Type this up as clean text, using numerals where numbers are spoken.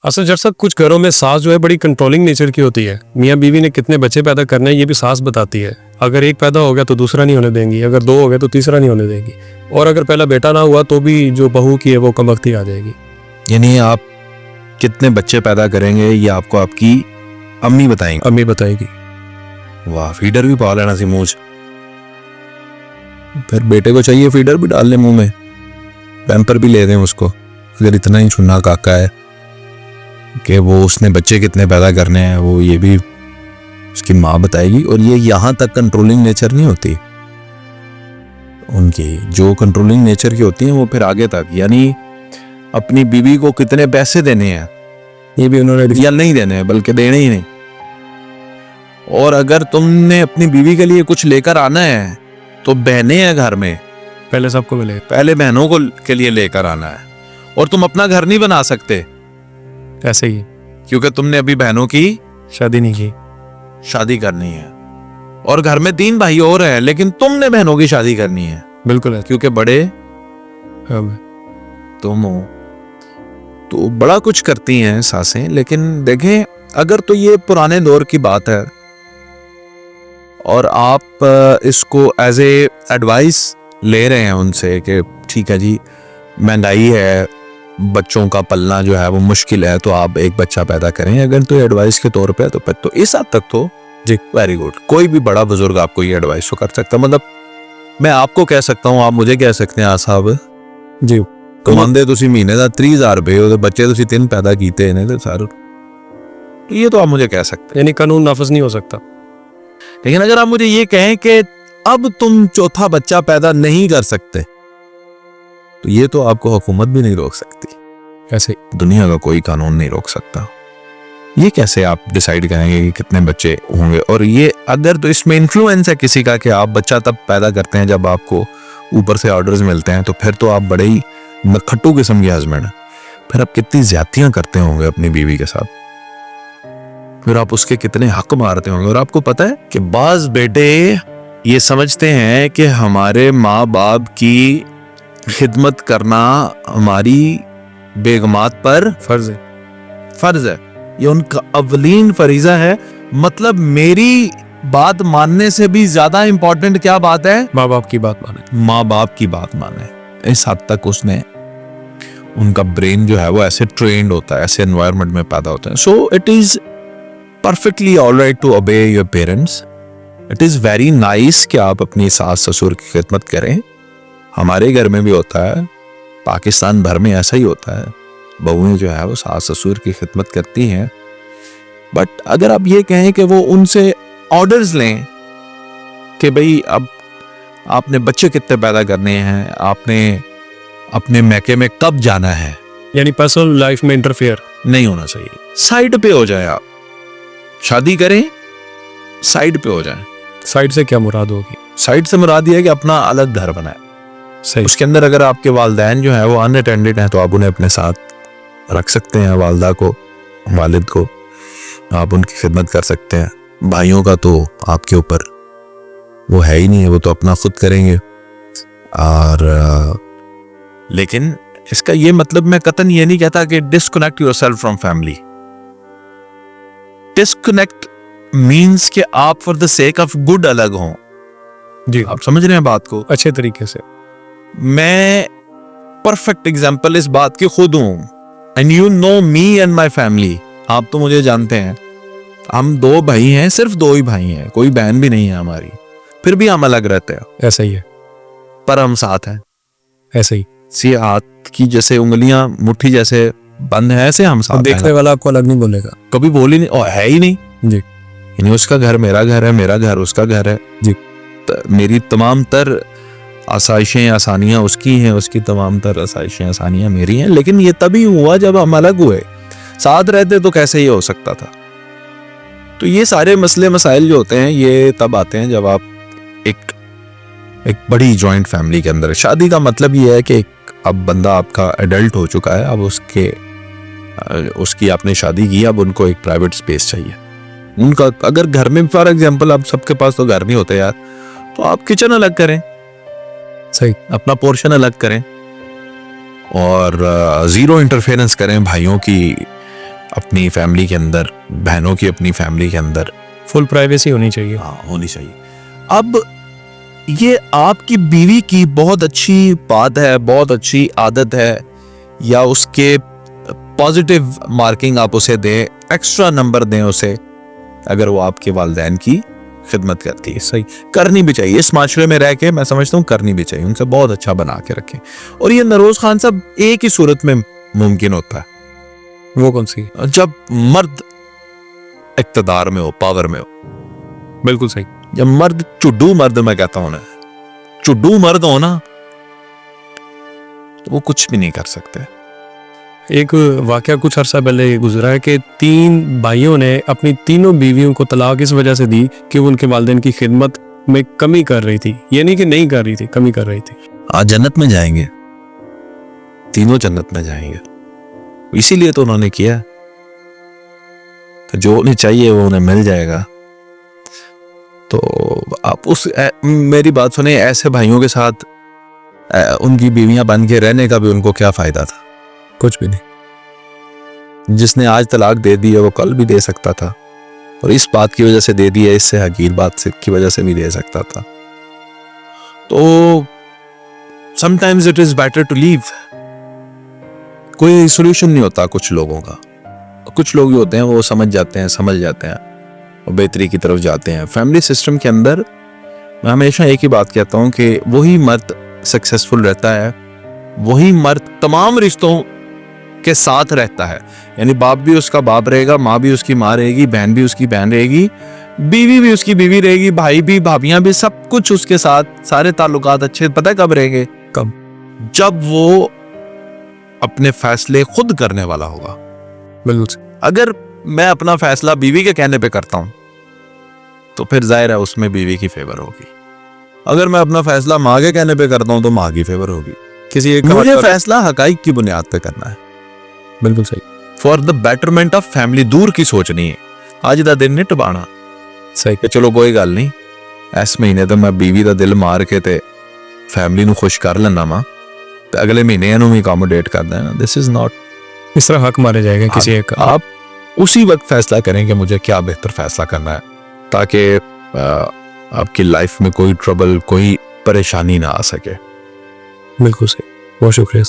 اصل جب سب کچھ گھروں میں ساس جو ہے بڑی کنٹرولنگ نیچر کی ہوتی ہے. میاں بیوی نے کتنے بچے پیدا کرنے ہیں یہ بھی ساس بتاتی ہے. اگر ایک پیدا ہو گیا تو دوسرا نہیں ہونے دیں گی, اگر دو ہو گئے تو تیسرا نہیں ہونے دیں گی, اور اگر پہلا بیٹا نہ ہوا تو بھی جو بہو کی ہے وہ کمبختی آ جائے گی. یعنی آپ کتنے بچے پیدا کریں گے یہ آپ کو آپ کی امی بتائیں گی؟ امی بتائے گی. واہ, فیڈر بھی پا لینا سی منہ. پھر بیٹے کو چاہیے فیڈر بھی ڈال لیں منہ میں, پیمپر بھی لے دیں اس کو, اگر اتنا ہی چھنا کاکا ہے کہ وہ اس نے بچے کتنے پیدا کرنے ہیں وہ یہ بھی اس کی ماں بتائے گی. اور یہ یہاں تک کنٹرولنگ نیچر نہیں ہوتی ان کی, جو کنٹرولنگ نیچر کی ہوتی ہیں وہ پھر آگے تک, یعنی اپنی بیوی کو کتنے پیسے دینے ہیں یہ بھی انہوں نے یا نہیں دینے ہیں, بلکہ دینے ہی نہیں. اور اگر تم نے اپنی بیوی کے لیے کچھ لے کر آنا ہے تو بہنیں ہیں گھر میں, پہلے سب کو ملے, پہلے بہنوں کو کے لیے لے کر آنا ہے. اور تم اپنا گھر نہیں بنا سکتے ایسے ہی, کیونکہ تم نے ابھی بہنوں کی شادی نہیں کی, شادی کرنی ہے. اور گھر میں 3 بھائی اور ہیں لیکن تم نے بہنوں کی شادی کرنی ہے, بالکل ہے, کیونکہ بڑے تم ہو. تو بڑا کچھ کرتی ہیں ساسیں. لیکن دیکھیں, اگر تو یہ پرانے دور کی بات ہے اور آپ اس کو ایز اے ایڈوائس لے رہے ہیں ان سے کہ ٹھیک ہے جی مہنگائی ہے, بچوں کا پلنا جو ہے وہ مشکل ہے, تو آپ ایک بچہ پیدا کریں, اگر تو ایڈوائس کے طور پہ تو اس حد تک تو جی ویری گڈ. کوئی بھی بڑا بزرگ آپ کو یہ ایڈوائس تو کر سکتا, مطلب میں آپ کو کہہ سکتا ہوں, آپ مجھے کہہ سکتے ہیں صاحب جی کماندے تسی مہینے دا 30,000 روپے اور بچے تسی 3 پیدا کیتے ہیں تو سارے, یہ تو آپ مجھے کہہ سکتے ہیں, یعنی قانون نافذ نہیں ہو سکتا. لیکن اگر آپ مجھے یہ کہیں کہ اب تم چوتھا بچہ پیدا نہیں کر سکتے تو یہ تو آپ کو حکومت بھی نہیں روک سکتی, ایسے دنیا کا کوئی قانون نہیں روک سکتا. یہ کیسے آپ ڈیسائیڈ کریں گے کہ کتنے بچے ہوں گے؟ اور یہ اگر تو اس میں انفلوئنس ہے کسی کا کہ آپ بچہ تب پیدا کرتے ہیں جب آپ کو اوپر سے آرڈرز ملتے ہیں, تو پھر تو آپ بڑے ہی کھٹو قسم کے ہسبینڈ ہیں. پھر آپ کتنی زیادتیاں کرتے ہوں گے اپنی بیوی کے ساتھ, پھر آپ اس کے کتنے حق مارتے ہوں گے. اور آپ کو پتہ ہے کہ بعض بیٹے یہ سمجھتے ہیں کہ ہمارے ماں باپ کی خدمت کرنا ہماری بیگمات پر فرض ہے, فرض ہے, یہ ان کا اولین فریضہ ہے. مطلب میری بات ماننے سے بھی زیادہ امپورٹنٹ کیا بات ہے؟ ماں باپ کی بات مانے, ماں باپ کی بات مانے. اس حد تک اس نے ان کا برین جو ہے وہ ایسے ٹرینڈ ہوتا ہے, ایسے انوائرمنٹ میں پیدا ہوتا ہے. So it is perfectly all right to obey your parents. It is very nice کہ آپ اپنی ساس سسر کی خدمت کریں. ہمارے گھر میں بھی ہوتا ہے, پاکستان بھر میں ایسا ہی ہوتا ہے, بہویں جو ہے وہ ساس سسر کی خدمت کرتی ہیں. بٹ اگر آپ یہ کہیں کہ وہ ان سے آرڈرز لیں کہ بھئی اب آپ نے بچے کتنے پیدا کرنے ہیں, آپ نے اپنے میکے میں کب جانا ہے, یعنی پرسنل لائف میں انٹرفیئر نہیں ہونا چاہیے. سائڈ پہ ہو جائیں, آپ شادی کریں سائڈ پہ ہو جائیں. سائڈ سے کیا مراد ہوگی؟ سائڈ سے مراد یہ ہے کہ اپنا الگ گھر بنائیں. صحیح, اس کے اندر اگر آپ کے والدین جو ہیں وہ ان اٹینڈڈ ہیں تو آپ انہیں اپنے ساتھ رکھ سکتے ہیں, والدہ کو, والد کو آپ ان کی خدمت کر سکتے ہیں. بھائیوں کا تو آپ کے اوپر وہ ہے ہی نہیں ہے, وہ تو اپنا خود کریں گے. اور لیکن اس کا یہ مطلب میں قطعاً یہ نہیں کہتا کہ disconnect your self from family. Disconnect means کہ آپ for the sake of good الگ ہوں. جی آپ سمجھ رہے ہیں بات کو اچھے طریقے سے. میں پرفیکٹ ایگزامپل اس بات کی خود ہوں. And you know me and my family. آپ تو مجھے جانتے ہیں, ہم 2 بھائی ہیں, صرف 2 ہی بھائی ہیں, کوئی بہن بھی نہیں ہے ہماری, پھر بھی ہم الگ رہتے ہیں. ایسا ہی ہے, پر ہم ساتھ ہیں. ایسے ہی سی ہاتھ کی جیسے انگلیاں مٹھی جیسے بند ہیں, ایسے ہم ساتھ ہیں. دیکھنے والا آپ کو الگ نہیں بولے گا, کبھی بول ہی نہیں, ہے ہی نہیں. جی, یعنی اس کا گھر میرا گھر ہے, میرا گھر اس کا گھر ہے. جی, میری تمام تر آسائشیں آسانیاں اس کی ہیں, اس کی تمام تر آسائشیں آسانیاں میری ہیں. لیکن یہ تبھی ہوا جب ہم الگ ہوئے. ساتھ رہتے تو کیسے یہ ہو سکتا تھا؟ تو یہ سارے مسئلے مسائل جو ہوتے ہیں یہ تب آتے ہیں جب آپ ایک بڑی جوائنٹ فیملی کے اندر. شادی کا مطلب یہ ہے کہ اب بندہ آپ کا ایڈلٹ ہو چکا ہے, اب اس کی آپ نے شادی کی, اب ان کو ایک پرائیویٹ سپیس چاہیے. ان کا اگر گھر میں فار ایگزامپل آپ سب کے پاس تو گھر نہیں ہوتے یار, تو آپ کچن الگ کریں, صحیح, اپنا پورشن الگ کریں, اور زیرو انٹرفیرنس کریں بھائیوں کی اپنی فیملی کے اندر, بہنوں کی اپنی فیملی کے اندر فل پرائیویسی ہونی چاہیے. ہونی چاہیے. اب یہ آپ کی بیوی کی بہت اچھی بات ہے, بہت اچھی عادت ہے, یا اس کے پازیٹیو مارکنگ آپ اسے دیں, ایکسٹرا نمبر دیں اسے اگر وہ آپ کے والدین کی خدمت کرتی ہے. صحیح, کرنی بھی چاہیے. اس معاشرے میں رہ کے میں سمجھتا ہوں کرنی بھی چاہیے, ان سے بہت اچھا بنا کے رکھیں. اور یہ نروز خان صاحب ایک ہی صورت میں ممکن ہوتا ہے, وہ کون سی؟ جب مرد اقتدار میں ہو, پاور میں ہو. بالکل صحیح. جب مرد چڈو مرد, میں کہتا ہوں نا, چڈو مرد ہو نا, تو وہ کچھ بھی نہیں کر سکتے. ایک واقعہ کچھ عرصہ پہلے گزرا ہے کہ 3 بھائیوں نے اپنی تینوں بیویوں کو طلاق اس وجہ سے دی کہ وہ ان کے والدین کی خدمت میں کمی کر رہی تھی. یہ نہیں کہ نہیں کر رہی تھی, کمی کر رہی تھی. آج جنت میں جائیں گے, تینوں جنت میں جائیں گے. اسی لیے تو انہوں نے کیا, تو جو انہیں چاہیے وہ انہیں مل جائے گا. تو آپ میری بات سنیں, ایسے بھائیوں کے ساتھ ان کی بیویاں بن کے رہنے کا بھی ان کو کیا فائدہ تھا؟ کچھ بھی نہیں. جس نے آج طلاق دے دی ہے وہ کل بھی دے سکتا تھا, اور اس بات کی وجہ سے دے دی ہے, اس سے حقیر بات کی وجہ سے بھی دے سکتا تھا. تو sometimes it is better to leave. کوئی سولوشن نہیں ہوتا کچھ لوگوں کا. کچھ لوگ جو ہوتے ہیں وہ سمجھ جاتے ہیں, سمجھ جاتے ہیں اور بہتری کی طرف جاتے ہیں. فیملی سسٹم کے اندر میں ہمیشہ ایک ہی بات کہتا ہوں کہ وہی مرد سکسیسفل رہتا ہے, وہی مرد تمام رشتوں کے ساتھ رہتا ہے. یعنی باپ بھی اس کا باپ رہے گا, ماں بھی اس کی ماں رہے گی, بہن بھی اس کی بہن رہے گی, بیوی بھی اس کی بیوی رہے گی, بھائی بھی, بھابیاں بھی, سب کچھ اس کے ساتھ, سارے تعلقات اچھے. پتہ ہے کب رہیں گے؟ کب؟ جب وہ اپنے فیصلے خود کرنے والا ہوگا. بالکل. اگر میں اپنا فیصلہ بیوی کے کہنے پہ کرتا ہوں تو پھر ظاہر ہے اس میں بیوی کی فیور ہوگی. اگر میں اپنا فیصلہ ماں کے کہنے پہ کرتا ہوں تو ماں کی فیور ہوگی. کسی ایک مجھے فیصلہ حقائق کی بنیاد پہ کرنا ہے. بالکل صحیح. For the betterment of family. دور کی سوچ نہیں ہے, آج دا دن نہیں ٹپانا. صحیح کہ چلو کوئی گل نہیں, اس مہینے تو میں بیوی دا دل مار کے تے فیملی نو خوش کر لینا وا, تے اگلے مہینے انہوں بھی اکاموڈیٹ کر دینا. دس از ناٹ. اس طرح حق مارے جائے گا کسی ایک کا. آپ اسی وقت فیصلہ کریں کہ مجھے کیا بہتر فیصلہ کرنا ہے, تاکہ آپ کی لائف میں کوئی ٹربل, کوئی پریشانی نہ آ سکے. بالکل صحیح. بہت شکریہ.